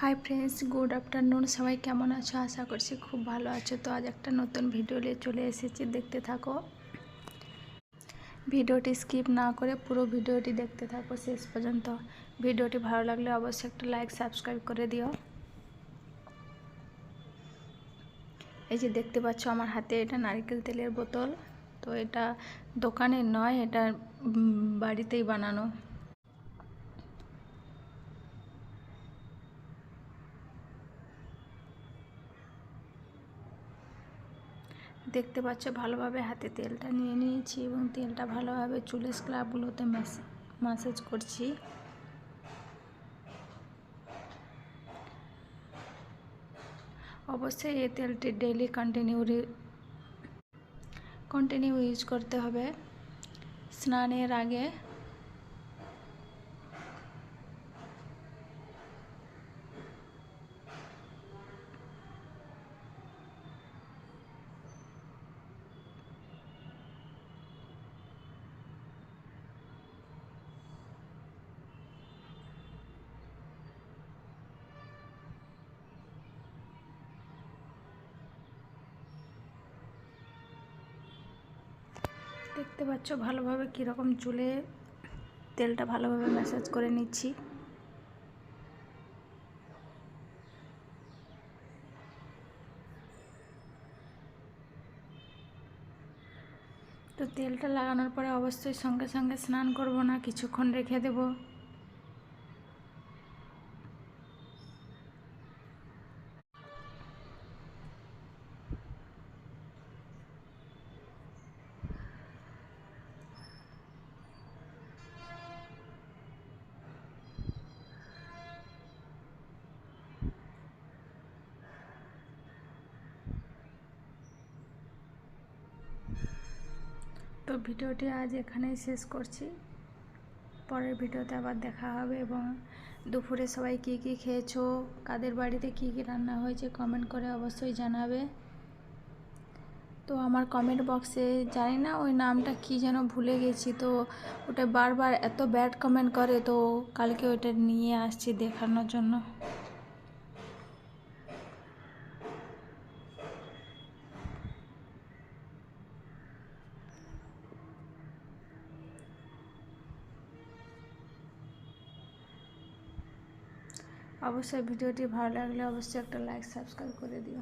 Hi friends, good afternoon. সবাই কেমন আছো? আশা করছি খুব ভালো আছো। তো আজ একটা নতুন ভিডিও নিয়ে চলে এসেছি, দেখতে থাকো। ভিডিওটি স্কিপ না করে পুরো ভিডিওটি দেখতে থাকো শেষ পর্যন্ত। ভিডিওটি ভালো লাগলে অবশ্যই একটা লাইক সাবস্ক্রাইব করে দিও। এই যে দেখতে পাচ্ছ আমার হাতে, এটা নারকেল তেলের বোতল। তো এটা দোকানের নয়, এটা বাড়িতেই বানানো। দেখতে পাচ্ছ ভালোভাবে হাতে তেলটা নিয়ে নিয়েছি এবং তেলটা ভালোভাবে চুলের স্ক্রাবগুলোতে ম্যাসাজ করছি। অবশ্যই এই তেলটি ডেইলি কন্টিনিউ ইউজ করতে হবে স্নানের আগে। দেখতে পাচ্ছ ভালোভাবে কীরকম চুলে তেলটা ভালোভাবে ম্যাসাজ করে নিচ্ছি। তো তেলটা লাগানোর পরে অবশ্যই সঙ্গে সঙ্গে স্নান করব না, কিছুক্ষণ রেখে দেব। তো ভিডিওটি আজ এখানেই শেষ করছি। পরের ভিডিওতে আবার দেখা হবে। এবং দুপুরে সবাই কী কী খেয়েছো, কাদের বাড়িতে কী কী রান্না হয়েছে কমেন্ট করে অবশ্যই জানাবে। তো আমার কমেন্ট বক্সে জানি না ওই নামটা কী যেন ভুলে গেছি, তো ওটা বারবার এত ব্যাড কমেন্ট করে, তো কালকে ওটা নিয়ে আসছি দেখানোর জন্য। অবশ্যই ভিডিওটি ভালো লাগলে অবশ্যই একটা লাইক সাবস্ক্রাইব করে দিও।